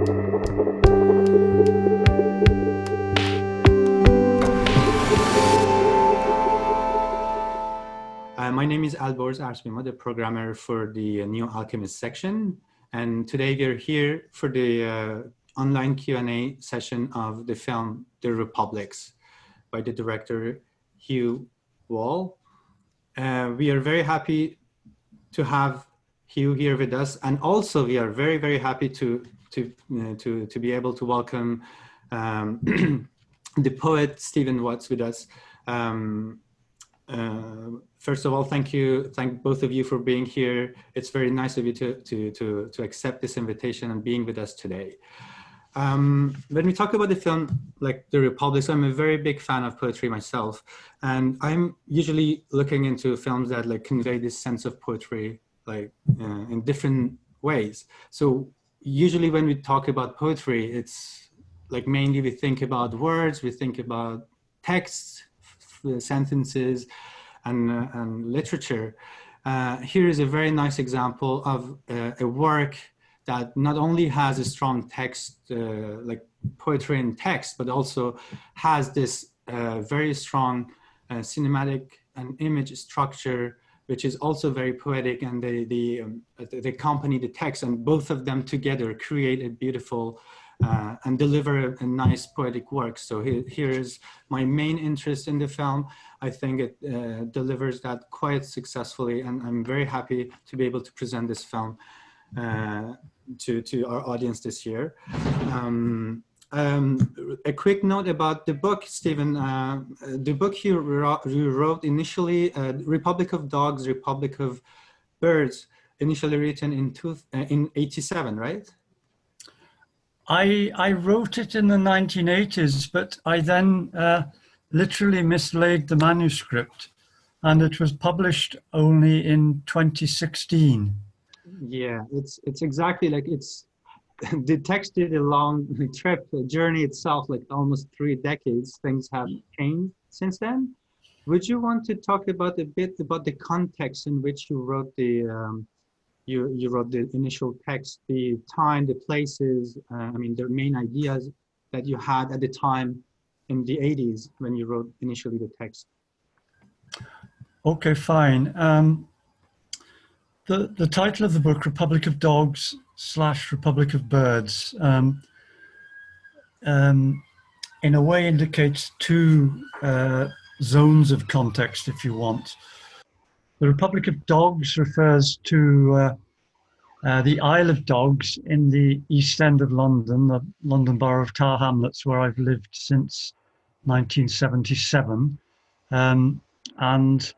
My name is Alborz, Arzpeyma, the programmer for the New Alchemist section. And today we're here for the online Q&A session of the film, The Republics, by the director, Huw Wahl. We are very happy to have Huw here with us. And also we are very, very happy to be able to welcome the poet, Stephen Watts, with us. First of all, thank both of you for being here. It's very nice of you to accept this invitation and being with us today. When we talk about the film, like The Republics, I'm a very big fan of poetry myself, and I'm usually looking into films that like convey this sense of poetry, like in different ways. So usually when we talk about poetry, it's like mainly we think about words, we think about texts, sentences, and literature. Here is a very nice example of a work that not only has a strong text, like poetry in text, but also has this very strong cinematic and image structure, which is also very poetic, and they accompany the text, and both of them together create a beautiful and deliver a nice poetic work. So here is my main interest in the film. I think it delivers that quite successfully, and I'm very happy to be able to present this film to our audience this year. A quick note about the book, Stephen. The book you wrote initially, Republic of Dogs, Republic of Birds, initially written in 87, right? I wrote it in the 1980s, but I then literally mislaid the manuscript, and it was published only in 2016. Yeah, it's exactly like the text did a long trip, a journey itself, like almost 3 decades. Things have changed since then. Would you want to talk about a bit about the context in which you wrote the you wrote the initial text, the time, the places, I mean, the main ideas that you had at the time in the 80s when you wrote initially the text? Okay, fine. The title of the book, Republic of Dogs / Republic of Birds, in a way indicates 2 zones of context, if you want. The Republic of Dogs refers to the Isle of Dogs in the East End of London, the London Borough of Tower Hamlets, where I've lived since 1977. And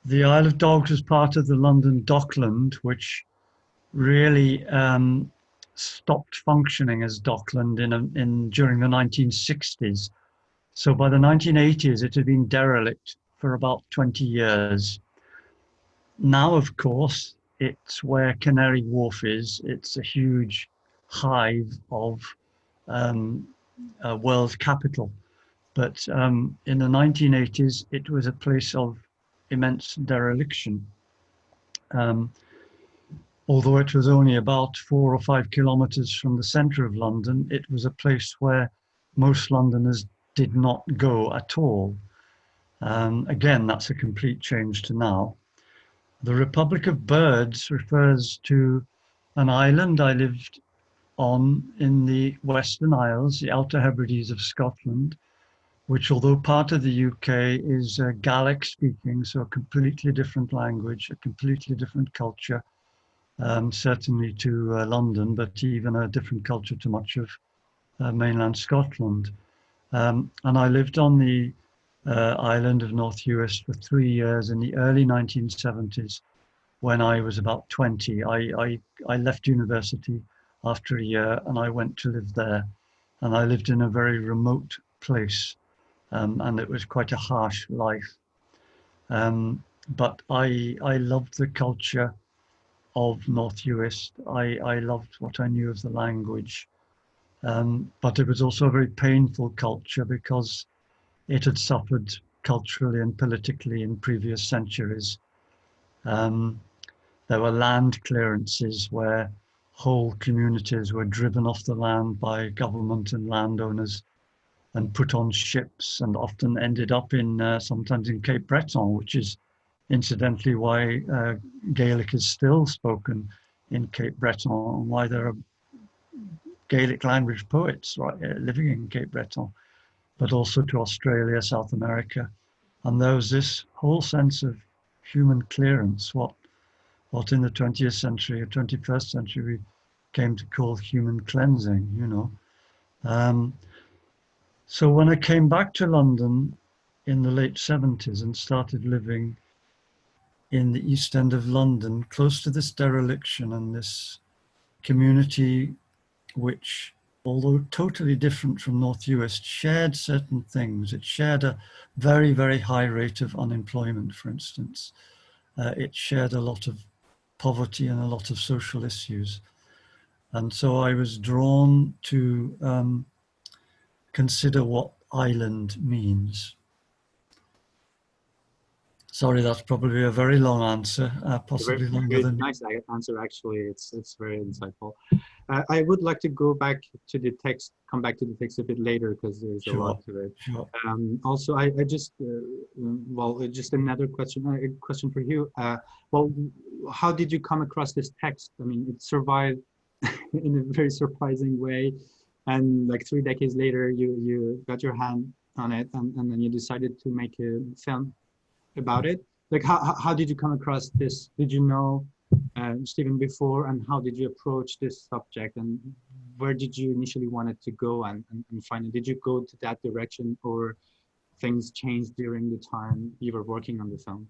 the Isle of Dogs was part of the London Dockland, which really stopped functioning as Dockland during the 1960s. So by the 1980s, it had been derelict for about 20 years. Now, of course, it's where Canary Wharf is. It's a huge hive of a world capital. But in the 1980s, it was a place of immense dereliction. Although it was only about 4 or 5 kilometers from the center of London, it was a place where most Londoners did not go at all. Again, that's a complete change to now. The Republic of Birds refers to an island I lived on in the Western Isles, the Outer Hebrides of Scotland, which, although part of the UK, is Gaelic speaking, so a completely different language, a completely different culture, certainly to London, but even a different culture to much of mainland Scotland. And I lived on the island of North Uist for 3 years in the early 1970s. When I was about 20, I left university after a year and I went to live there. And I lived in a very remote place, and it was quite a harsh life. But I loved the culture of North Uist. I loved what I knew of the language. But it was also a very painful culture because it had suffered culturally and politically in previous centuries. There were land clearances where whole communities were driven off the land by government and landowners and put on ships, and often ended up in sometimes in Cape Breton, which is incidentally why Gaelic is still spoken in Cape Breton, and why there are Gaelic language poets living in Cape Breton, but also to Australia, South America. And there was this whole sense of human clearance, what in the 20th century or 21st century we came to call human cleansing, you know. So when I came back to London in the late 70s and started living in the East End of London, close to this dereliction and this community which, although totally different from North Uist, shared certain things. It shared a very, very high rate of unemployment, for instance. It shared a lot of poverty and a lot of social issues. And so I was drawn to consider what island means. Sorry, that's probably a very long answer, possibly longer than... Nice answer, actually. It's very insightful. I would like to go back to the text, come back to the text a bit later, because there's a lot to it. Sure. Also, I just, well, just another question, a question for you. Well, how did you come across this text? I mean, it survived in a very surprising way. And like 3 decades later, you got your hand on it, and then you decided to make a film about it. Like, how did you come across this? Did you know Stephen before, and how did you approach this subject, and where did you initially want it to go, and finally did you go to that direction, or things changed during the time you were working on the film?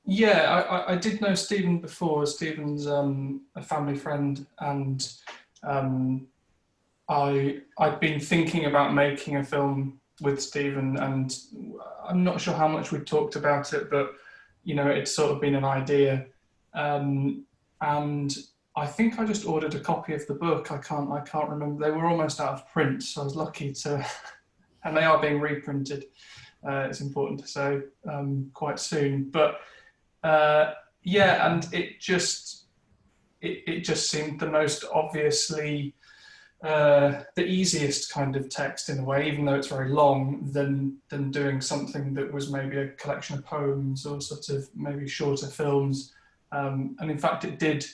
Yeah, I did know Stephen before. Stephen's a family friend, and I'd been thinking about making a film with Stephen, and I'm not sure how much we talked about it, but you know, it's sort of been an idea, and I think I just ordered a copy of the book. I can't remember. They were almost out of print, so I was lucky to, and they are being reprinted. It's important to say quite soon, but yeah, and it just seemed the most obviously the easiest kind of text in a way, even though it's very long, than doing something that was maybe a collection of poems or sort of maybe shorter films. And in fact, it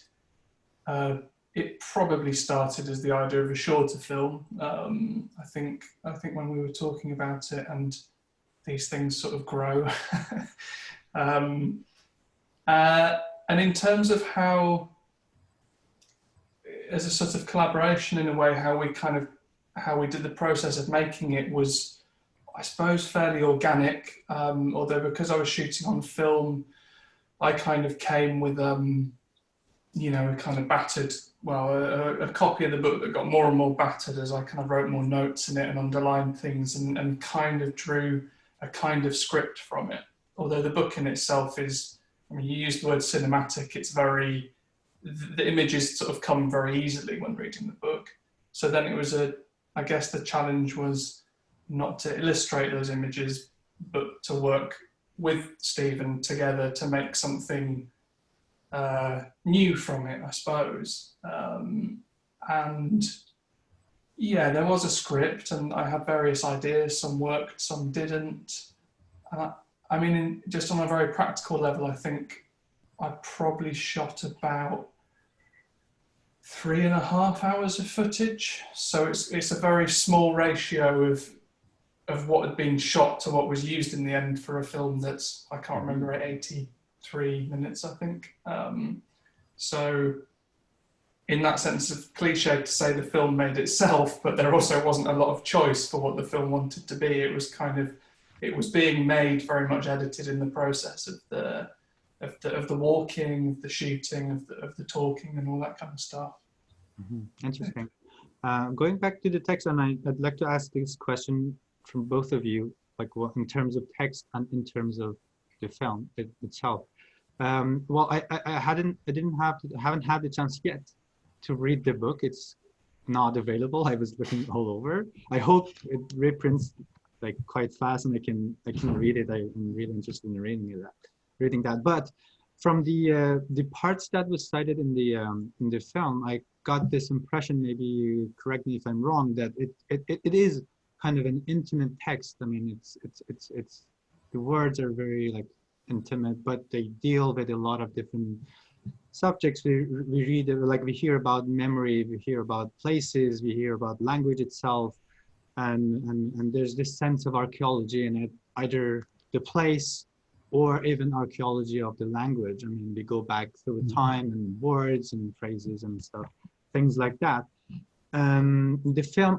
probably started as the idea of a shorter film. I think when we were talking about it, and these things sort of grow. And in terms of how, as a sort of collaboration in a way, how we did the process of making it was, I suppose, fairly organic. Although because I was shooting on film, I kind of came with you know, a kind of battered, well, a copy of the book that got more and more battered as I kind of wrote more notes in it and underlined things, and kind of drew a kind of script from it. Although the book in itself is, I mean, you use the word cinematic, it's very, the images sort of come very easily when reading the book. So then it was I guess the challenge was not to illustrate those images, but to work with Stephen together to make something new from it, I suppose. And yeah, there was a script, and I had various ideas. Some worked, some didn't. And I mean, just on a very practical level, I think I probably shot about 3.5 hours of footage. So it's a very small ratio of what had been shot to what was used in the end for a film that's, I can't remember, at 83 minutes, I think. So in that sense, it's cliche to say the film made itself, but there also wasn't a lot of choice for what the film wanted to be. It was kind of, it was being made very much edited in the process of the walking, of the shooting, of the talking, and all that kind of stuff. Interesting. Going back to the text, and I'd like to ask this question from both of you, like what in terms of text and in terms of the film itself. Well, I haven't had the chance yet to read the book. It's not available. I was looking all over. I hope it reprints like quite fast and I can read it. I'm really interested in reading that. But from the parts that was cited in the film, I got this impression, maybe you correct me if I'm wrong, that it is kind of an intimate text. I mean, it's the words are very like intimate, but they deal with a lot of different subjects. We read, like we hear about memory, we hear about places, we hear about language itself, and there's this sense of archaeology in it, either the place or even archaeology of the language. I mean, we go back through time and words and phrases and stuff, things like that. The film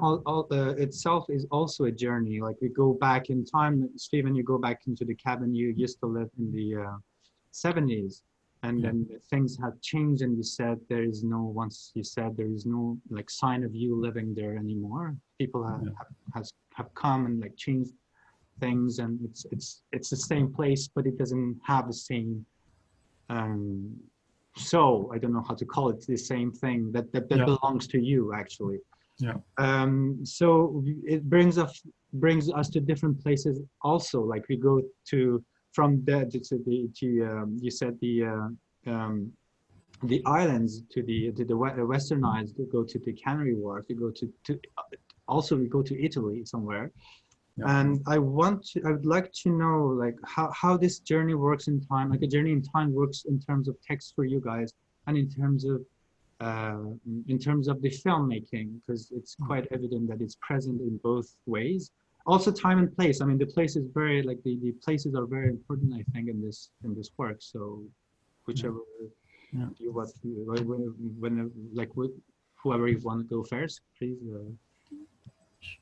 itself is also a journey. Like we go back in time. Stephen, you go back into the cabin you used to live in the 70s, and then things have changed, and you said there is no, once you said there is no like sign of you living there anymore. People have come and like changed things, and it's the same place, but it doesn't have the same so I don't know how to call it, the same thing that belongs to you actually. So it brings us to different places also. Like we go to from there to you said the islands, to the Western Isles, to go to the Canary Wharf, to go to also we go to Italy somewhere. And I would like to know like how this journey works in time, like a journey in time works in terms of text for you guys, and in terms of the filmmaking, because it's quite evident that it's present in both ways. Also time and place. I mean, the place is very like the places are very important, I think, in this work. So whichever whoever you want to go first, please.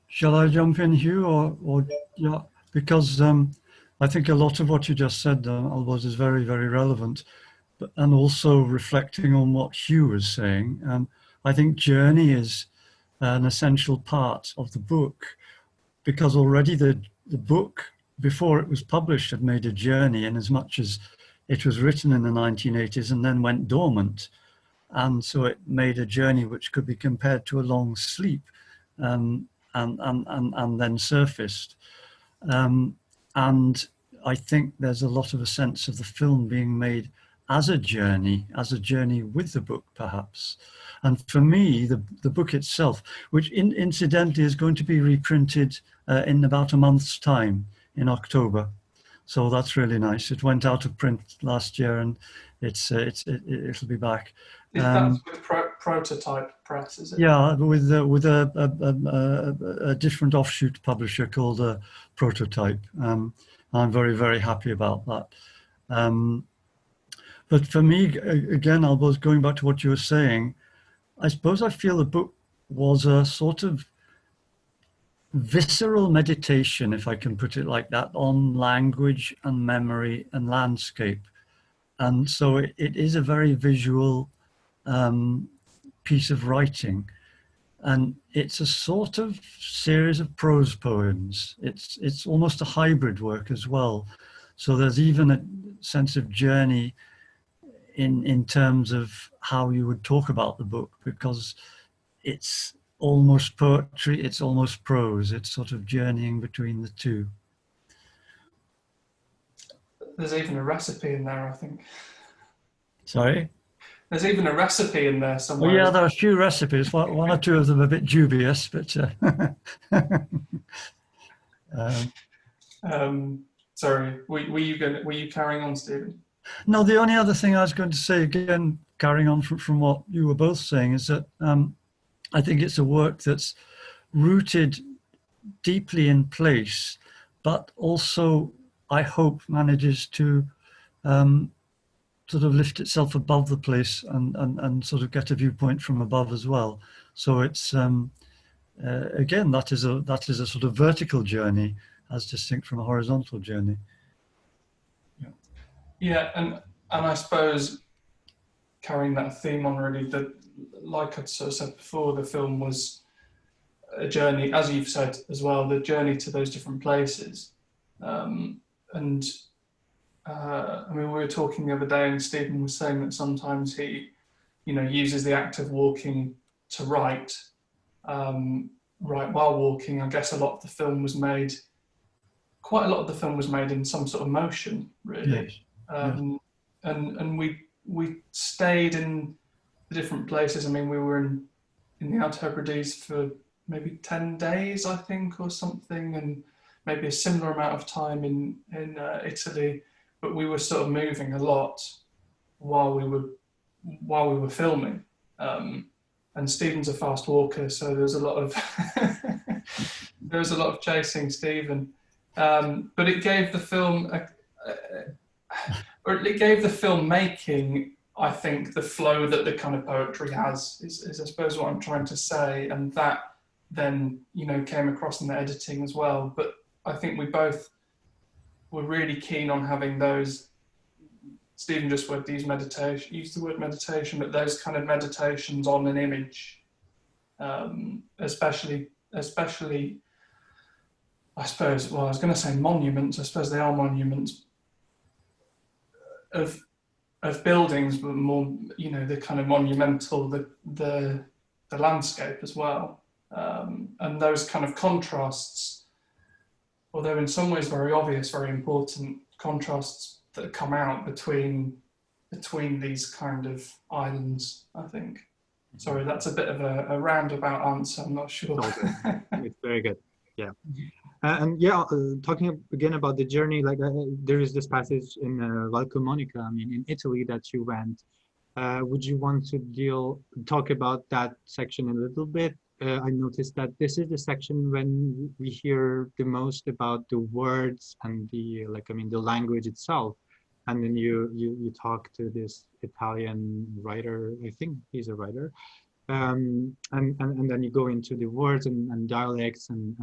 Shall I jump in, Huw, or yeah? Because I think a lot of what you just said, Alborz, is very, very relevant, and also reflecting on what Huw was saying. I think journey is an essential part of the book, because already the book, before it was published, had made a journey, in as much as it was written in the 1980s and then went dormant. And so it made a journey which could be compared to a long sleep. And then surfaced. And I think there's a lot of a sense of the film being made as a journey with the book, perhaps. And for me, the book itself, which incidentally is going to be reprinted in about a month's time, in October. So that's really nice. It went out of print last year, and it'll be back. That's with Prototype Press, is it? Yeah, with a different offshoot publisher called Prototype. I'm very, very happy about that. But for me, again, Alborz, going back to what you were saying, I suppose I feel the book was a sort of visceral meditation, if I can put it like that, on language and memory and landscape. And so it is a very visual piece of writing, and it's a sort of series of prose poems. It's almost a hybrid work as well. So there's even a sense of journey in terms of how you would talk about the book, because it's almost poetry, it's almost prose. It's sort of journeying between the two. There's even a recipe in there, I think. Sorry? There's even a recipe in there somewhere. Well, yeah, there are a few recipes. One or two of them are a bit dubious, but sorry, were you carrying on, Stephen? No, the only other thing I was going to say, again, carrying on from what you were both saying, is that I think it's a work that's rooted deeply in place, but also, I hope, manages to sort of lift itself above the place and sort of get a viewpoint from above as well. So it's again, that is a sort of vertical journey as distinct from a horizontal journey. Yeah, and I suppose carrying that theme on, really, that, like I'd sort of said before, the film was a journey, as you've said as well, the journey to those different places. I mean, we were talking the other day, and Stephen was saying that sometimes he, uses the act of walking to write while walking. I guess quite a lot of the film was made in some sort of motion, really. Yes. and we stayed in the different places. I mean, we were in the Outer Hebrides for maybe 10 days, I think, or something, and maybe a similar amount of time in Italy. But we were sort of moving a lot while we were filming. And Stephen's a fast walker, so there was a lot of chasing Stephen. But it gave the film, or it gave the filmmaking, I think, the flow that the kind of poetry has, is I suppose what I'm trying to say, and that then, you know, came across in the editing as well. But I think we both were really keen on having those. Stephen just used the word meditation, but those kind of meditations on an image, especially, I suppose, well, I was going to say monuments, I suppose they are monuments of buildings, but more, you know, the kind of monumental, the landscape as well. And those kind of contrasts, although in some ways very obvious, very important contrasts that come out between these kind of islands, I think. Sorry, that's a bit of a roundabout answer, I'm not sure. It's very good, yeah. And yeah, talking again about the journey, like there is this passage in Val Camonica, I mean, in Italy that you went. Would you want to talk about that section a little bit? I noticed that this is the section when we hear the most about the words and the language itself. And then you talk to this Italian writer, I think he's a writer, and then you go into the words and dialects and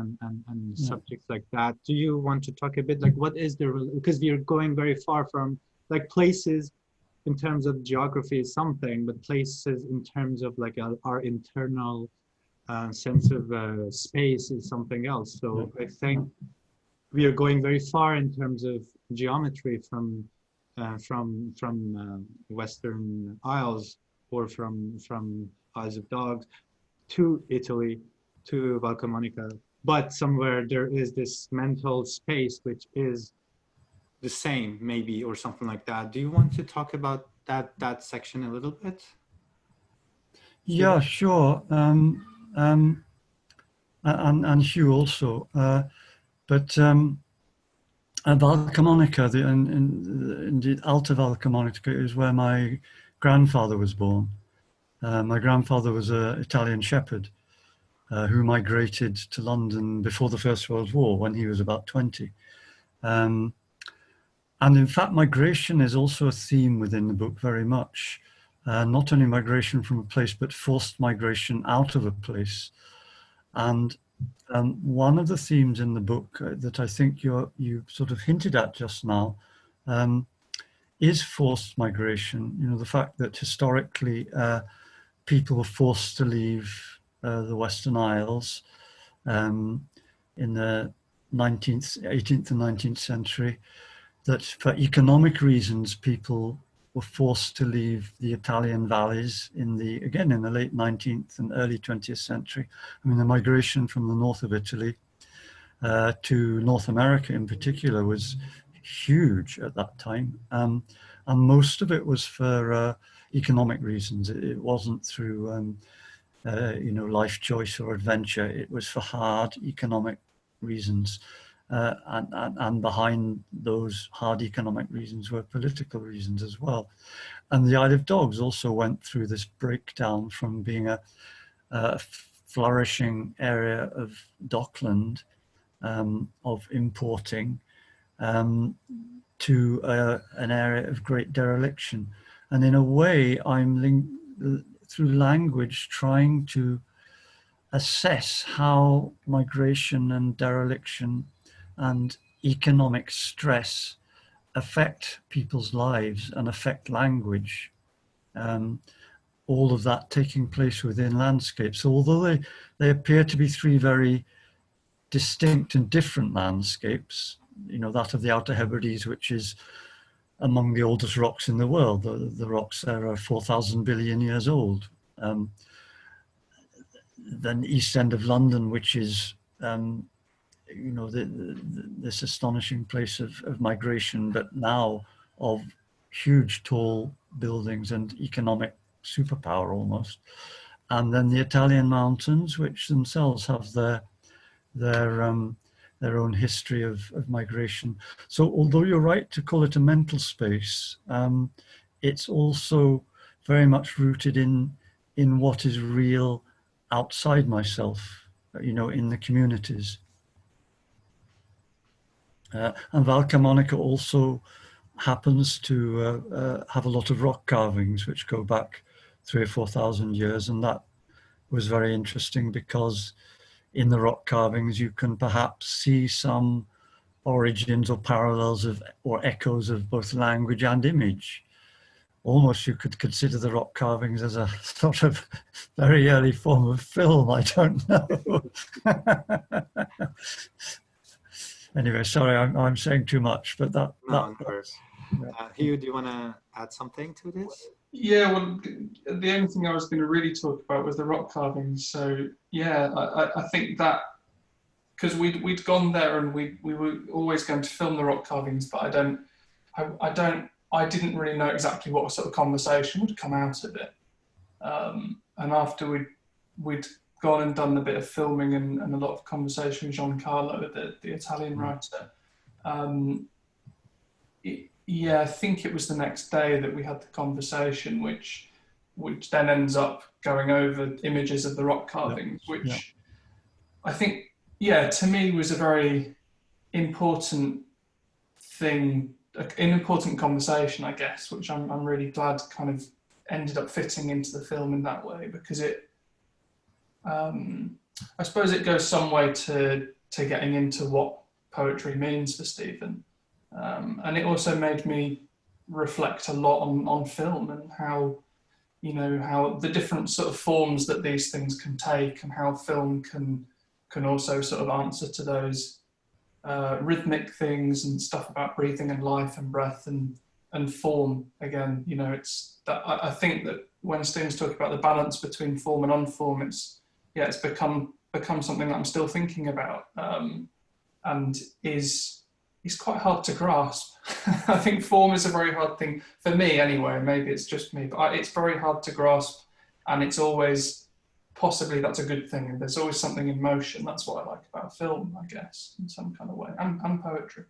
subjects like that. Do you want to talk a bit like what is because you're going very far from like places in terms of geography is something, but places in terms of like our internal sense of space is something else. So I think we are going very far in terms of geometry from Western Isles or from Isles of Dogs to Italy, to Val Camonica, but somewhere there is this mental space which is the same, maybe, or something like that. Do you want to talk about that section a little bit? Yeah, sure. And Huw also, but Val Camonica, indeed Alta Val Camonica, is where my grandfather was born. My grandfather was an Italian shepherd who migrated to London before the First World War when he was about 20. And in fact, migration is also a theme within the book very much. Not only migration from a place, but forced migration out of a place. And one of the themes in the book that I think you sort of hinted at just now is forced migration. You know, the fact that historically people were forced to leave the Western Isles in the 18th and 19th century, that for economic reasons people were forced to leave the Italian valleys in the late 19th and early 20th century. I mean, the migration from the north of Italy to North America in particular was huge at that time. And most of it was for economic reasons. It wasn't through, life choice or adventure. It was for hard economic reasons. And behind those hard economic reasons were political reasons as well. And the Isle of Dogs also went through this breakdown from being a flourishing area of dockland, of importing, to an area of great dereliction. And in a way, I'm through language trying to assess how migration and dereliction and economic stress affect people's lives and affect language. All of that taking place within landscapes. So although they appear to be three very distinct and different landscapes, you know, that of the Outer Hebrides, which is among the oldest rocks in the world. The rocks there are 4,000 billion years old. Then east end of London, which is this astonishing place of migration, but now of huge tall buildings and economic superpower almost. And then the Italian mountains, which themselves have their own history of migration. So although you're right to call it a mental space, it's also very much rooted in what is real outside myself, you know, in the communities. And Valcamonica also happens to have a lot of rock carvings which go back 3,000 or 4,000 years, and that was very interesting because in the rock carvings you can perhaps see some origins or parallels of or echoes of both language and image. Almost you could consider the rock carvings as a sort of very early form of film, I don't know. Anyway, sorry, I'm saying too much, but that. No, Huw, do you want to add something to this? Yeah, well, the only thing I was going to really talk about was the rock carvings. So yeah, I think that because we'd gone there and we were always going to film the rock carvings, but I didn't really know exactly what sort of conversation would come out of it. And after we'd gone and done a bit of filming and a lot of conversation with Giancarlo, the Italian writer. Yeah, I think it was the next day that we had the conversation, which then ends up going over images of the rock carvings, which I think, yeah, to me was a very important thing, an important conversation, I guess, which I'm really glad kind of ended up fitting into the film in that way, because it, I suppose it goes some way to getting into what poetry means for Stephen. And it also made me reflect a lot on film and how, you know, how the different sort of forms that these things can take and how film can also sort of answer to those rhythmic things and stuff about breathing and life and breath and form. Again, you know, it's that I think that when Stephen's talking about the balance between form and unform, it's become something that I'm still thinking about, and is quite hard to grasp. I think form is a very hard thing for me anyway. Maybe it's just me, but it's very hard to grasp, and it's always possibly that's a good thing. And there's always something in motion. That's what I like about film, I guess, in some kind of way, and poetry.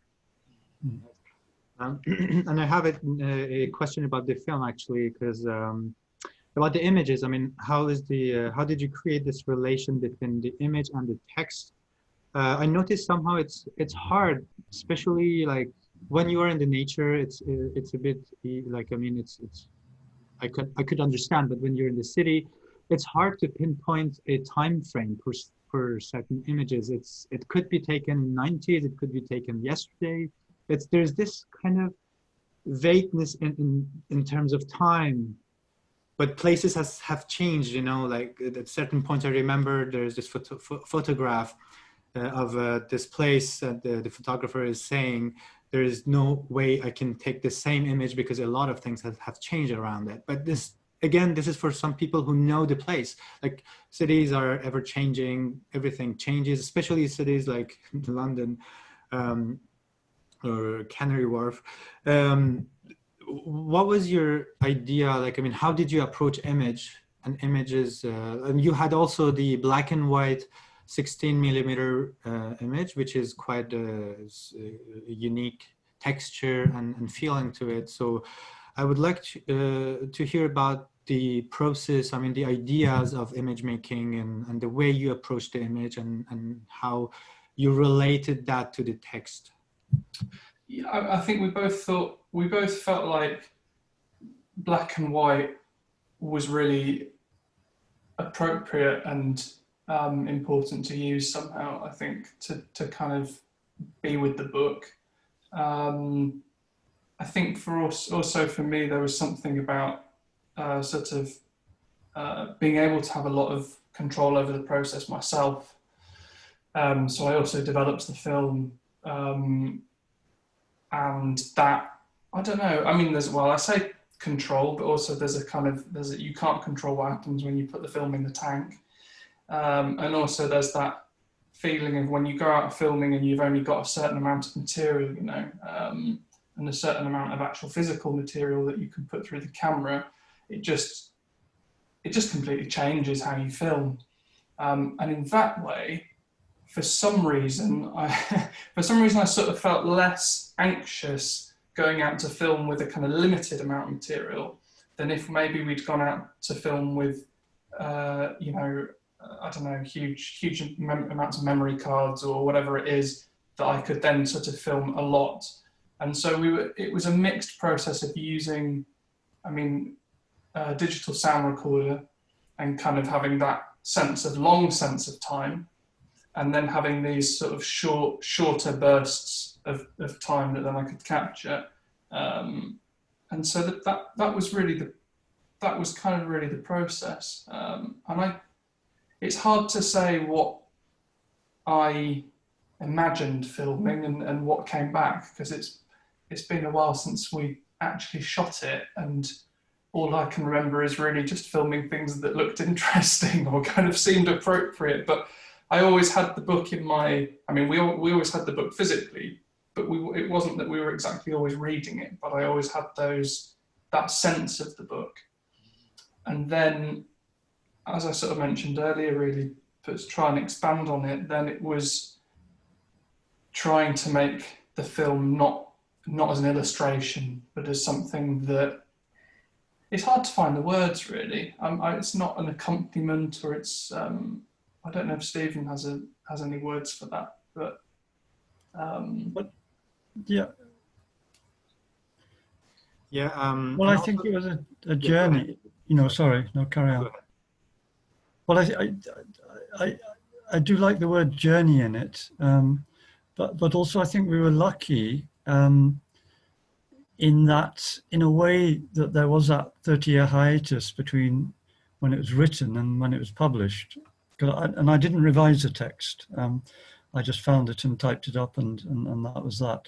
And I have a question about the film actually, because about the images. I mean, how did you create this relation between the image and the text? I noticed somehow it's hard, especially like when you are in the nature. It's a bit like, I mean, I could understand, but when you're in the city, it's hard to pinpoint a time frame for certain images. It could be taken in 90s, it could be taken yesterday. There's this kind of vagueness in terms of time, but places have changed. You know, like at certain points, I remember there's this photograph of this place that the photographer is saying there is no way I can take the same image because a lot of things have changed around it. But this is for some people who know the place. Like cities are ever changing, everything changes, especially cities like London or Canary Wharf. What was your idea? Like, I mean, how did you approach image and images? And you had also the black and white 16mm image, which is quite a unique texture and feeling to it. So I would like to hear about the process, I mean, the ideas of image making and the way you approach the image and how you related that to the text. Yeah, I think we both felt like black and white was really appropriate and important to use somehow, I think, to kind of be with the book. I think for us, also for me, there was something about sort of being able to have a lot of control over the process myself. So I also developed the film, and that, I don't know, I mean, I say control, but also you can't control what happens when you put the film in the tank. And also there's that feeling of when you go out filming and you've only got a certain amount of material, you know, and a certain amount of actual physical material that you can put through the camera, it just completely changes how you film. And in that way, for some reason, I sort of felt less anxious going out to film with a kind of limited amount of material than if maybe we'd gone out to film with, you know, I don't know, huge amounts of memory cards or whatever it is that I could then sort of film a lot. And so it was a mixed process of using, I mean, a digital sound recorder and kind of having that long sense of time, and then having these sort of shorter bursts of time that then I could capture. And so that was kind of really the process. And it's hard to say what I imagined filming and what came back, because it's been a while since we actually shot it, and all I can remember is really just filming things that looked interesting or kind of seemed appropriate. But I always had the book in my, I mean, we always had the book physically, but it wasn't that we were exactly always reading it, but I always had that sense of the book. And then, as I sort of mentioned earlier, really, to try and expand on it, then it was trying to make the film not as an illustration, but as something that, it's hard to find the words really. It's not an accompaniment, or it's, I don't know if Stephen has any words for that, but yeah. Yeah. Well, I think it was a journey. You know, sorry, no, carry on. Well, I do like the word journey in it, but also I think we were lucky in that, in a way, that there was that 30-year hiatus between when it was written and when it was published. And I didn't revise the text. I just found it and typed it up, and that was that.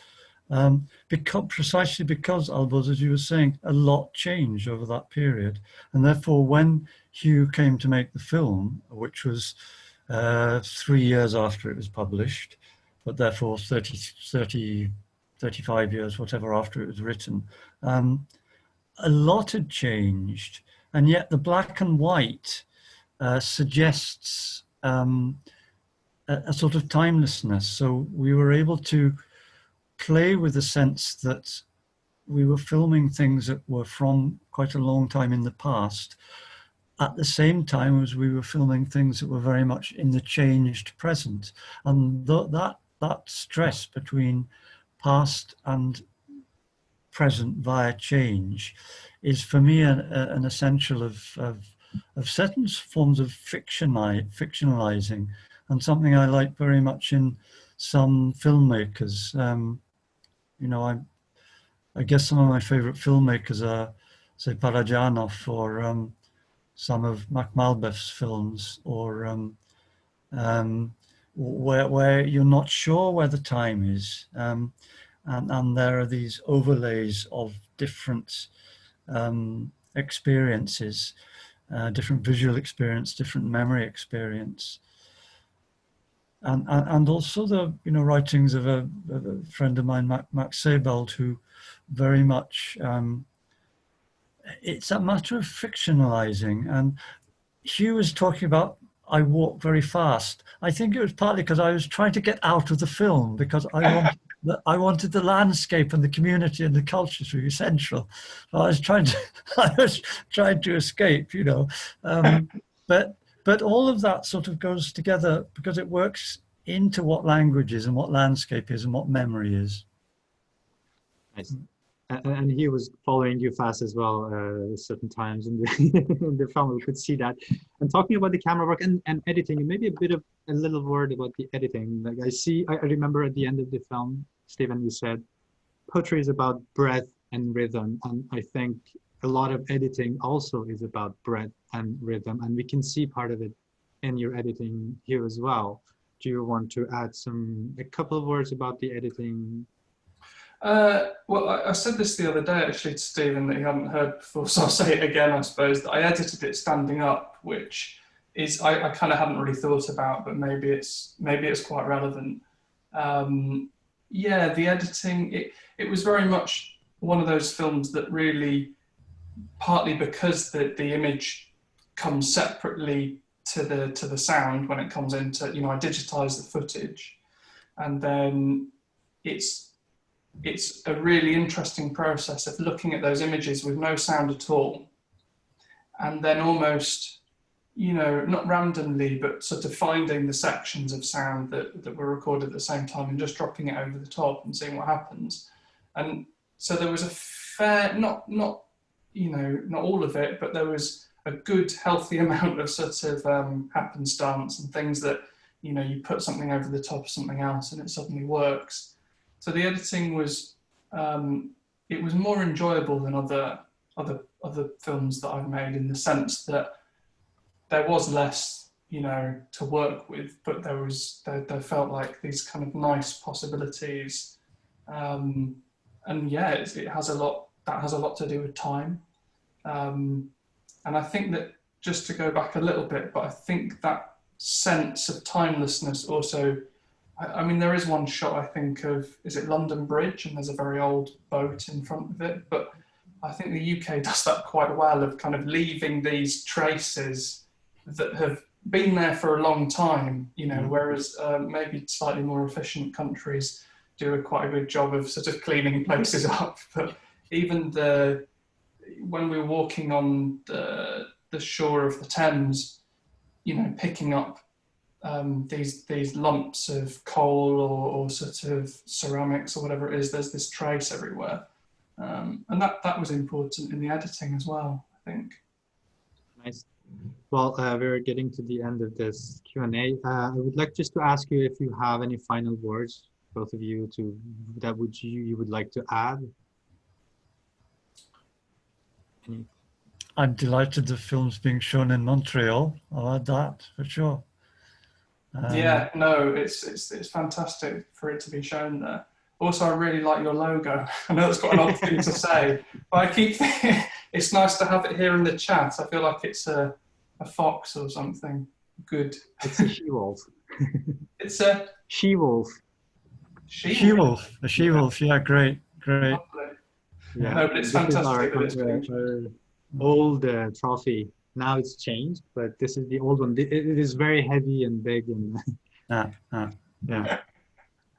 Precisely because, Alborz, as you were saying, a lot changed over that period. And therefore, when Huw came to make the film, which was 3 years after it was published, but therefore 35 years, whatever, after it was written, a lot had changed. And yet the black and white suggests a sort of timelessness. So we were able to play with the sense that we were filming things that were from quite a long time in the past, at the same time as we were filming things that were very much in the changed present. And that stress between past and present via change is, for me, an essential of certain forms of fictionalizing, and something I like very much in some filmmakers. You know, I guess some of my favorite filmmakers are, say, Parajanov, or some of Mac Malbef's films, or where you're not sure where the time is, and there are these overlays of different experiences, different visual experience, different memory experience. And also the writings of a friend of mine, Max Sebald, who very much, it's a matter of fictionalizing. And Huw was talking about, I walk very fast. I think it was partly because I was trying to get out of the film, because I wanted the landscape and the community and the culture to be central. So I was trying to escape, But all of that sort of goes together, because it works into what language is and what landscape is and what memory is. Nice. And he was following you fast as well, certain times in the film. We could see that. And talking about the camera work and editing, and maybe a little word about the editing. Like I remember at the end of the film, Stephen, you said, poetry is about breath and rhythm. And I think a lot of editing also is about breath and rhythm, and we can see part of it in your editing here as well. Do you want to add a couple of words about the editing? Well, I said this the other day actually to Stephen that he hadn't heard before, so I'll say it again, I suppose, that I edited it standing up, which is I kind of hadn't really thought about, but maybe it's quite relevant. yeah, the editing, it was very much one of those films that really, partly because the image comes separately to the sound when it comes into, you know, I digitize the footage, and then it's a really interesting process of looking at those images with no sound at all, and then almost, you know, not randomly, but sort of finding the sections of sound that were recorded at the same time and just dropping it over the top and seeing what happens. And so there was a fair, not you know, not all of it, but there was a good, healthy amount of sort of happenstance and things that, you know, you put something over the top of something else and it suddenly works. So the editing was, it was more enjoyable than other films that I've made, in the sense that there was less, you know, to work with, but there felt like these kind of nice possibilities. And yeah, it has a lot to do with time. And I think that, just to go back a little bit, but I think that sense of timelessness also, I mean, there is one shot, I think, of, is it London Bridge? And there's a very old boat in front of it. But I think the UK does that quite well, of kind of leaving these traces that have been there for a long time, you know, whereas maybe slightly more efficient countries do quite a good job of sort of cleaning places up. But even when we're walking on the shore of the Thames, you know, picking up these lumps of coal or sort of ceramics or whatever it is, there's this trace everywhere. And that was important in the editing as well, I think. Nice. Well, we're getting to the end of this Q&A. I would like just to ask you if you have any final words, both of you, that you would like to add. I'm delighted the film's being shown in Montreal. I'll add that for sure. Yeah, no, it's fantastic for it to be shown there. Also, I really like your logo. I know that's quite an odd thing to say, but I keep thinking it's nice to have it here in the chat. I feel like it's a fox or something. Good. It's a she-wolf. It's a she-wolf. She-wolf. A she-wolf. Yeah, great. Yeah. No, but it's fantastic that it's being our old trophy. Now it's changed, but this is the old one. It is very heavy and big. And yeah.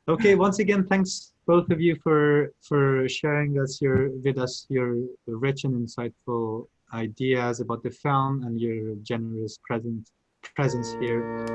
Okay. Once again, thanks both of you for sharing with us your rich and insightful ideas about the film and your generous presence here.